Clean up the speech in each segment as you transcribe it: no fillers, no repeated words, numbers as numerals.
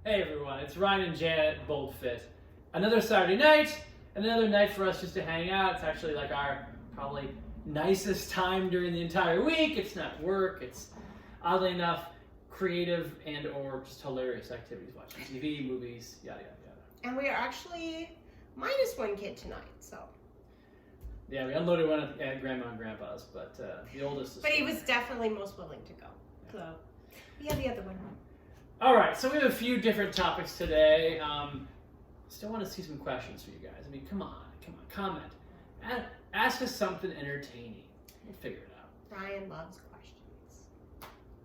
Hey everyone, it's Ryan and Janet at BoldFit. Another Saturday night, another night for us just to hang out. It's actually like our probably nicest time during the entire week. It's not work, it's oddly enough creative and or just hilarious activities, watching TV, movies, yada yada yada. And we are actually minus one kid tonight, so. Yeah, we unloaded one at Grandma and Grandpa's, but the oldest is But he still was there. definitely most willing to go. So, yeah, the other one. All right, so we have a few different topics today. Still want to see some questions for you guys. I mean, come on, comment. Ask us something entertaining. We'll figure it out. Ryan loves questions.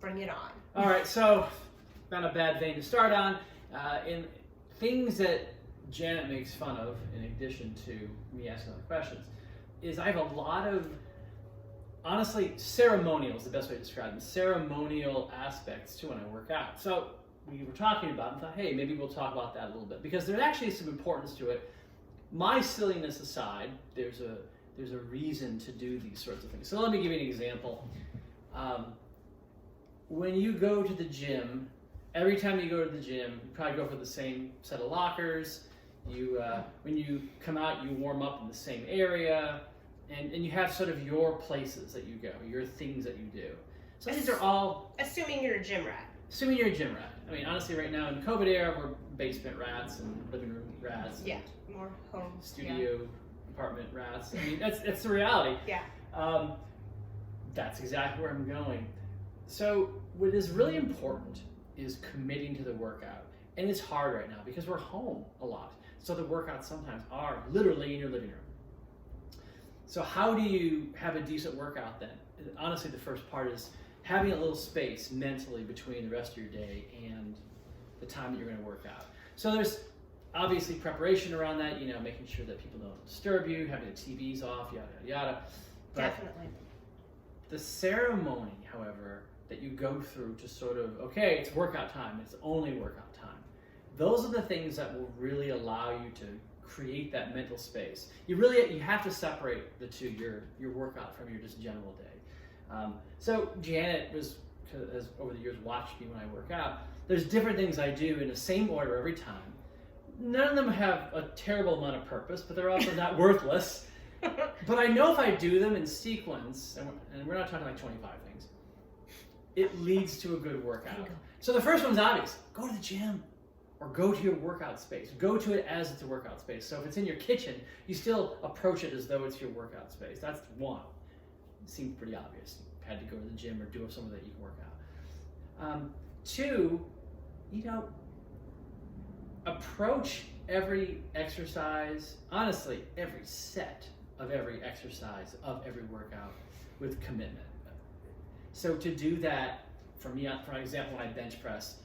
Bring it on. All right, so not a bad vein to start on. In things that Janet makes fun of, in addition to me asking other questions, is I have a lot of, honestly, ceremonial is the best way to describe them, ceremonial aspects to when I work out. So we were talking about it and thought, hey, maybe we'll talk about that a little bit, because there actually is some importance to it. My silliness aside, there's a reason to do these sorts of things. So let me give you an example. When you go to the gym, every time you go to the gym, you probably go for the same set of lockers. When you come out, you warm up in the same area, and you have sort of your places that you go, your things that you do. So these are all... Assuming you're a gym rat. Assuming you're a gym rat. I mean, honestly, right now in COVID era, we're basement rats and living room rats. Yeah, more home. Studio, apartment rats. I mean, that's the reality. Yeah. That's exactly where I'm going. So what is really important is committing to the workout. And it's hard right now because we're home a lot. So the workouts sometimes are literally in your living room. So how do you have a decent workout then? Honestly, the first part is having a little space mentally between the rest of your day and the time that you're going to work out. So there's obviously preparation around that, making sure that people don't disturb you, having the TVs off, yada, yada, yada. But Definitely. the ceremony, however, that you go through to sort of, okay, it's workout time, it's only workout time. Those are the things that will really allow you to create that mental space. You have to separate the two, your workout from your just general day. So Janet has over the years watched me when I work out. There's different things I do in the same order every time. None of them have a terrible amount of purpose, but they're also not worthless. But I know if I do them in sequence, and we're not talking like 25 things, it leads to a good workout. So the first one's obvious. Go to the gym or go to your workout space. Go to it as it's a workout space. So if it's in your kitchen, you still approach it as though it's your workout space. That's one. It seemed pretty obvious. You had to go to the gym or do something that you can work out. Two, approach every exercise, honestly, every set of every exercise of every workout with commitment. So to do that, for me, for example, when I bench press,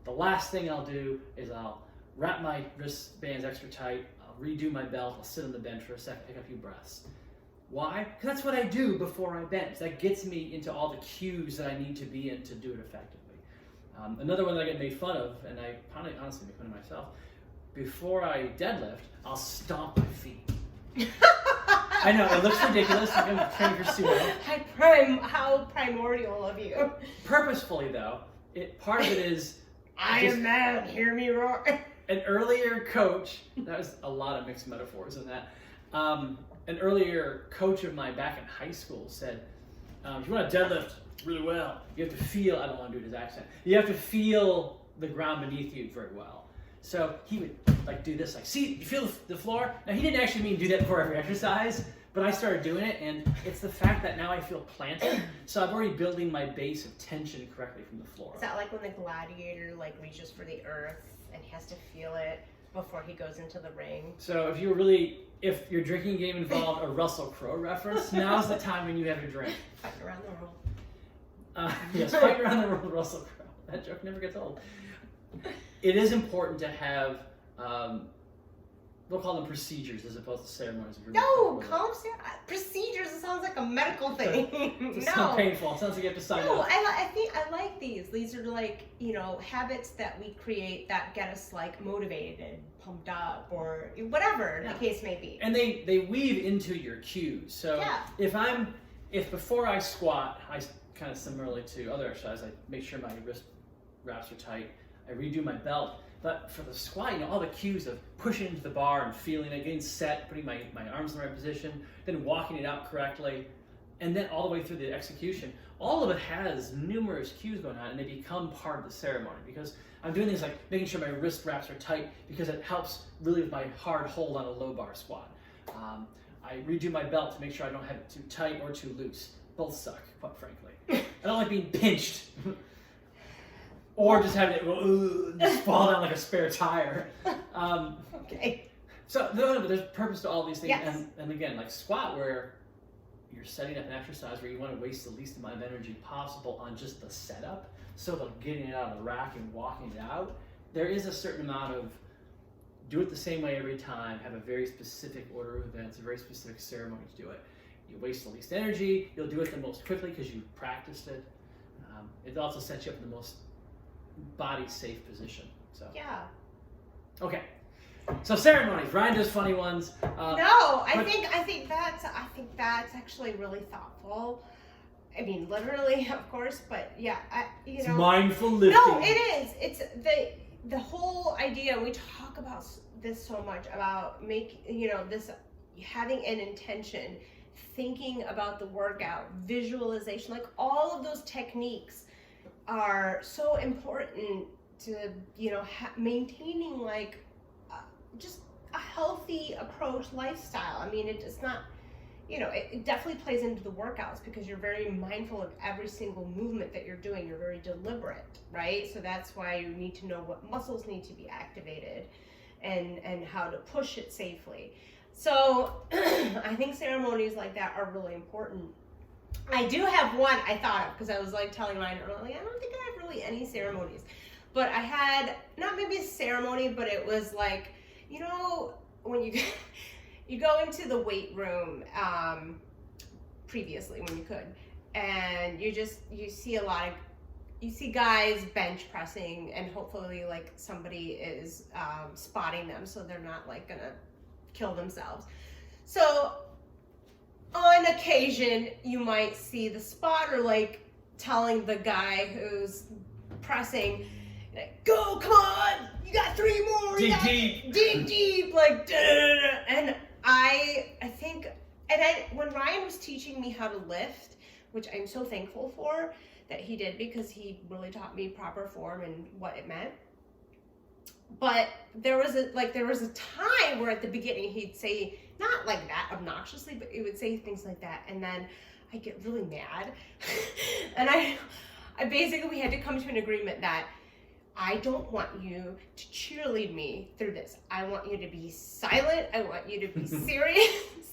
the last thing I'll do is I'll wrap my wristbands extra tight, I'll redo my belt, I'll sit on the bench for a second, take a few breaths. Why? Because that's what I do before I bench. That gets me into all the cues that I need to be in to do it effectively. Another one that I get made fun of, and I probably honestly make fun of myself, before I deadlift, I'll stomp my feet. I know, it looks ridiculous, like I'm training for sumo. How primordial of you. Purposefully though, part of it is... Iron Man, hear me roar. An earlier coach, that was a lot of mixed metaphors in that. An earlier coach of mine back in high school said, if you want to deadlift really well, you have to feel, I don't want to do his accent, you have to feel the ground beneath you very well. So he would do this, see, you feel the floor? Now he didn't actually mean do that before every exercise, but I started doing it, and it's the fact that now I feel planted, so I'm already building my base of tension correctly from the floor. Is that like when the gladiator reaches for the earth and he has to feel it before he goes into the ring? So if your drinking game involved a Russell Crowe reference, now's the time when you have a drink. Fighting around the world. Yes, fighting around the world with Russell Crowe. That joke never gets old. It is important to have, we'll call them procedures as opposed to ceremonies. No, procedures. It sounds like a medical thing. It sounds painful. It sounds like you have to sign up. I think I like these. These are habits that we create that get us motivated, pumped up, or whatever the case may be. And they weave into your cues. So if before I squat, I kind of similarly to other exercises, I make sure my wrist wraps are tight. I redo my belt. But for the squat, you know, all the cues of pushing into the bar and feeling it, getting set, putting my arms in the right position, then walking it out correctly, and then all the way through the execution, all of it has numerous cues going on, and they become part of the ceremony, because I'm doing things like making sure my wrist wraps are tight, because it helps really with my hard hold on a low bar squat. I redo my belt to make sure I don't have it too tight or too loose. Both suck, quite frankly. I don't like being pinched. Or just having it just fall down like a spare tire. Okay. So no, but there's purpose to all these things. Yes. And again, like squat, where you're setting up an exercise where you want to waste the least amount of energy possible on just the setup, so that getting it out of the rack and walking it out, there is a certain amount of do it the same way every time, have a very specific order of events, a very specific ceremony to do it. You waste the least energy, you'll do it the most quickly because you've practiced it. It also sets you up in the most body safe position. So Yeah. okay. So ceremonies, Ryan does funny ones. I think that's actually really thoughtful. I mean, literally, of course, but yeah, It's mindful lifting. No, it is. It's the whole idea. We talk about this so much about this having an intention, thinking about the workout, visualization, like all of those techniques are so important to maintaining like just a healthy approach lifestyle. I mean, it's not, it definitely plays into the workouts because you're very mindful of every single movement that you're doing. You're very deliberate, right? So that's why you need to know what muscles need to be activated and how to push it safely. So I think ceremonies like that are really important. I do have one I thought of because I was like telling Ryan earlier, I don't think I have really any ceremonies. But I had, not maybe a ceremony, but it was like, when you go into the weight room previously when you could, and you see guys bench pressing, and hopefully like somebody is spotting them so they're not like gonna kill themselves. So on occasion you might see the spotter like telling the guy who's pressing, go, come on, you got 3 more, dig deep, like, and I think, when Ryan was teaching me how to lift, which I'm so thankful for that he did, because he really taught me proper form and what it meant. But there was a time where at the beginning he'd say, not like that obnoxiously, but he would say things like that, and then I get really mad, and I basically, we had to come to an agreement that I don't want you to cheerlead me through this. I want you to be silent. I want you to be serious.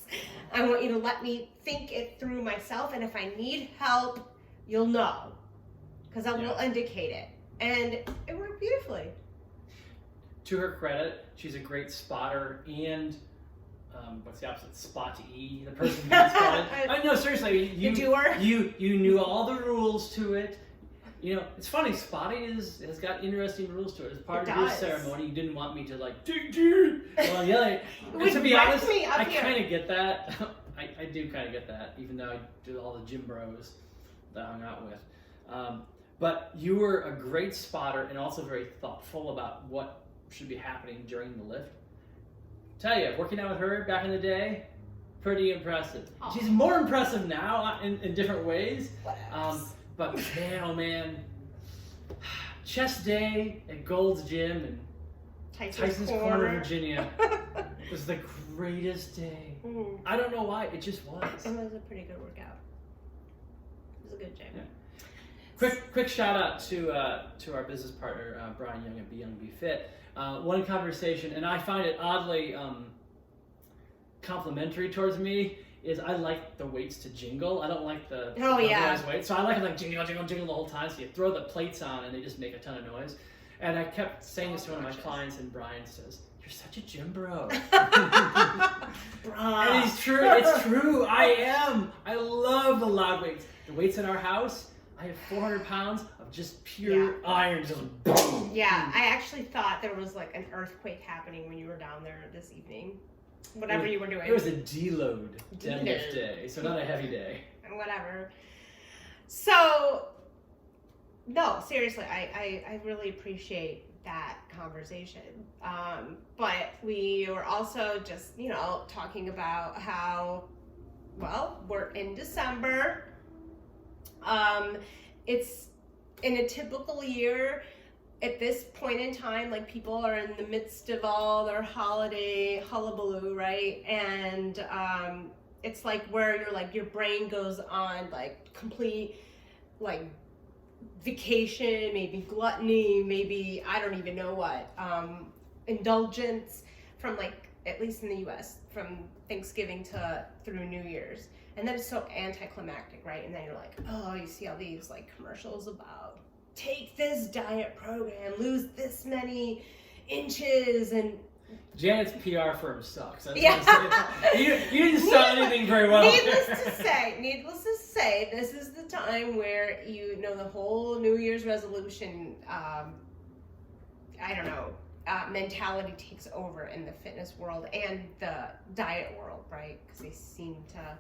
I want you to let me think it through myself. And if I need help, you'll know, because I will indicate it. And it worked beautifully. To her credit, she's a great spotter and what's the opposite? Spot-e, the person who gets spotted. No, seriously, you knew all the rules to it. It's funny, spotting has got interesting rules to it. As part of your ceremony, you didn't want me to like, dig. Well, yeah. And to be honest, I kind of get that. I do kind of get that, even though I do all the gym bros that I hung out with. But you were a great spotter and also very thoughtful about what should be happening during the lift. Tell you, working out with her back in the day, pretty impressive. Aww. She's more impressive now in different ways. But man, oh man, chest day at Gold's Gym in Tyson's Corner, Virginia was the greatest day. Mm. I don't know why, it just was. It was a pretty good workout. It was a good gym. Yeah. Quick shout out to our business partner, Brian Young at Be Young Be Fit. One conversation, and I find it oddly complimentary towards me, is I like the weights to jingle. I don't like the weights. So I like it like jingle, jingle, jingle the whole time. So you throw the plates on and they just make a ton of noise. And I kept saying this to one of my clients, and Brian says, "You're such a gym bro." And it's true. It's true. I am. I love the loud weights. The weights in our house, I have 400 pounds of just pure iron. Just boom. Yeah, I actually thought there was like an earthquake happening when you were down there this evening. Whatever you were doing. It was a deload deadlift day, so not a heavy day. Whatever. So No, seriously, I really appreciate that conversation. But we were also just, talking about how, well, we're in December. It's in a typical year at this point in time, like people are in the midst of all their holiday hullabaloo, right? And it's like where you're like, your brain goes on like complete like vacation, maybe gluttony, maybe I don't even know what, indulgence from like, at least in the US, from Thanksgiving to through New Year's. And then it's so anticlimactic, right? And then you're like, oh, you see all these like commercials about take this diet program, lose this many inches, and Janet's PR firm sucks. Yeah. You didn't start anything very well. Needless to say, this is the time where the whole New Year's resolution, mentality takes over in the fitness world and the diet world, right? Because they seem to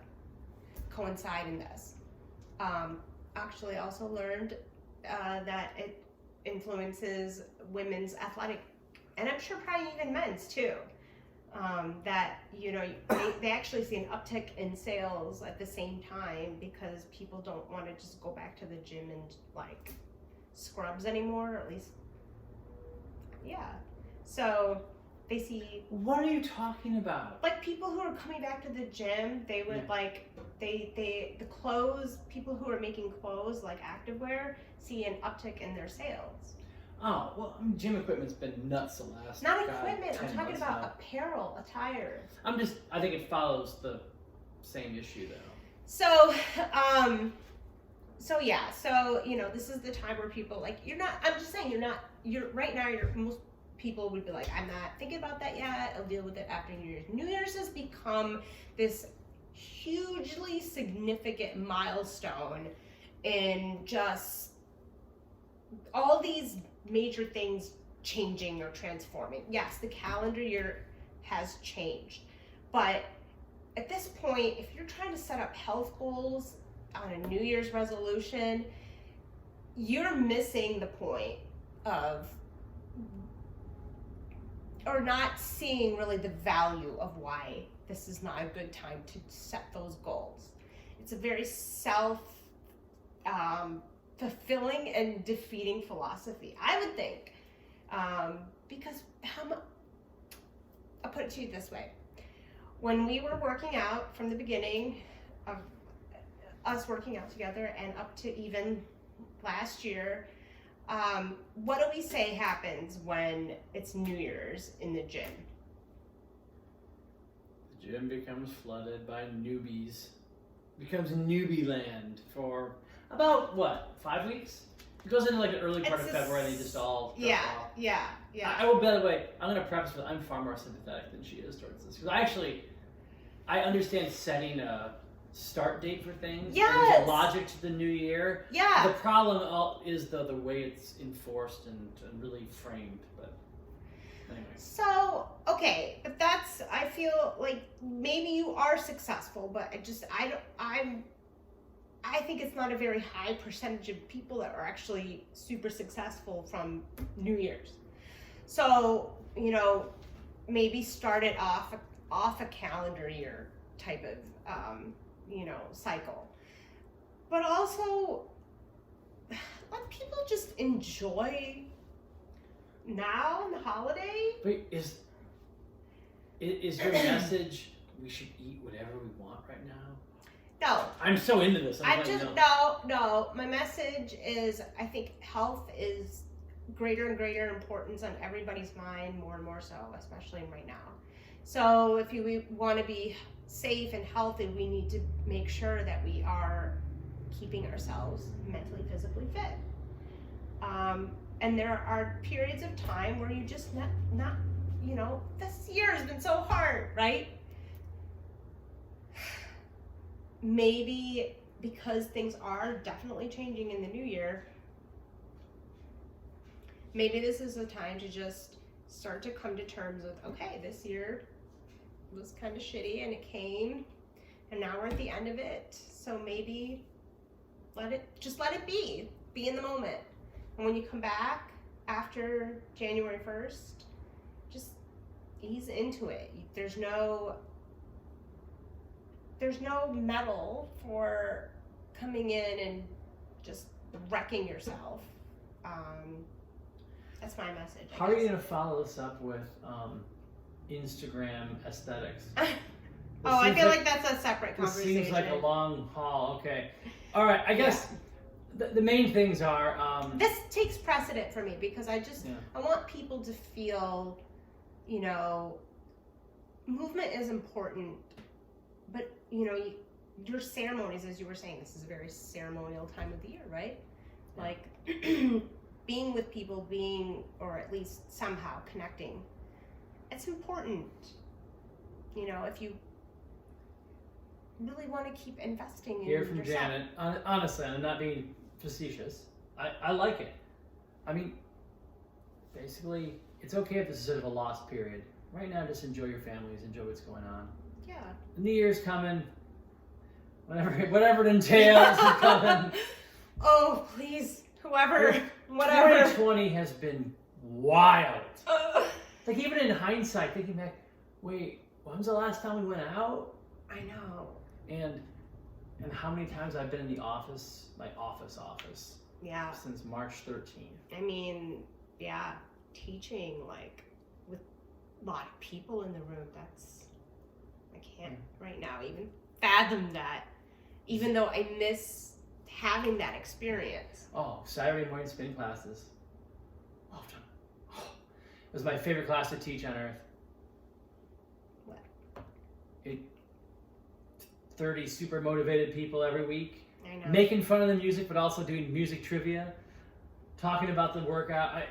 coincide in this. Actually, also learned that it influences women's athletic, and I'm sure probably even men's too. That they actually see an uptick in sales at the same time because people don't want to just go back to the gym and like scrubs anymore, or at least, yeah. So they see. What are you talking about? Like people who are coming back to the gym, they would the clothes, people who are making clothes like activewear see an uptick in their sales. Oh, well, gym equipment's been nuts the last. Not equipment, I'm talking about now. apparel, attire. I think it follows the same issue though. So, this is the time where people right now, most people would be like, I'm not thinking about that yet, I'll deal with it after New Year's. New Year's has become this hugely significant milestone in just all these major things changing or transforming. Yes, the calendar year has changed, but at this point, if you're trying to set up health goals on a New Year's resolution, you're missing the point of, or not seeing really the value of why this is not a good time to set those goals. It's a very fulfilling and defeating philosophy, I would think, because I'll put it to you this way. When we were working out from the beginning of us working out together and up to even last year, what do we say happens when it's New Year's in the gym? The gym becomes flooded by newbies. Becomes newbie land for about, 5 weeks? It goes into like the early part of February and they just all drop off. Yeah. I will, by the way, I'm going to preface with I'm far more sympathetic than she is towards this. Because I understand setting a start date for things. Yes. There's a logic to the new year. Yeah. The problem is the way it's enforced and really framed. But anyway. So, okay, but I feel like maybe you are successful, but I think it's not a very high percentage of people that are actually super successful from New Year's. So, maybe start it off a calendar year type of, cycle. But also, let people just enjoy now, the holiday. Wait, is your message we should eat whatever we want right now? No. I'm so into this. No. My message is I think health is greater and greater importance on everybody's mind, more and more so, especially right now. So if we want to be safe and healthy, we need to make sure that we are keeping ourselves mentally, physically fit. And there are periods of time where you just not this year has been so hard, right? Maybe because things are definitely changing in the new year, maybe this is the time to just start to come to terms with, okay, this year was kind of shitty and it came, and now we're at the end of it. So maybe let it be in the moment. And when you come back after January 1st, just ease into it. There's no medal for coming in and just wrecking yourself. That's my message. How are you going to follow this up with Instagram aesthetics? I feel like that's a separate conversation. It seems like a long haul. Okay. All right. I guess the main things are... this takes precedent for me because I want people to feel, you know, movement is important, but, you know, your ceremonies, as you were saying, this is a very ceremonial time of the year, right? Like being with people, or at least somehow connecting, it's important. You know, if you really want to keep investing in Hear from yourself. Janet. Honestly, I'm not being facetious. I like it. I mean, basically, it's okay if this is sort of a lost period. Right now, just enjoy your families, enjoy what's going on. Yeah. New Year's coming. Whatever it entails is coming. Oh, please, whatever. 2020 has been wild. Like, even in hindsight, thinking back, wait, when's the last time we went out? I know. And how many times I've been in the office, my office, Yeah. since March 13th. I mean, yeah, teaching, like, with a lot of people in the room, I can't right now even fathom that, even though I miss having that experience. Oh, Saturday morning spin classes. Oh, it was my favorite class to teach on earth. What? 30 super motivated people every week. I know. Making fun of the music, but also doing music trivia. Talking about the workout.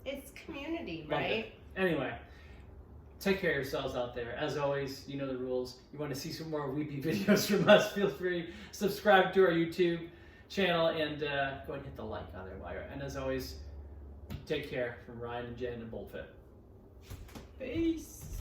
It's community, right? Anyway, take care of yourselves out there. As always, you know the rules. You want to see some more weepy videos from us, feel free to subscribe to our YouTube channel and go ahead and hit the like on there. And as always, take care from Ryan and Jen and BoldFit. Peace.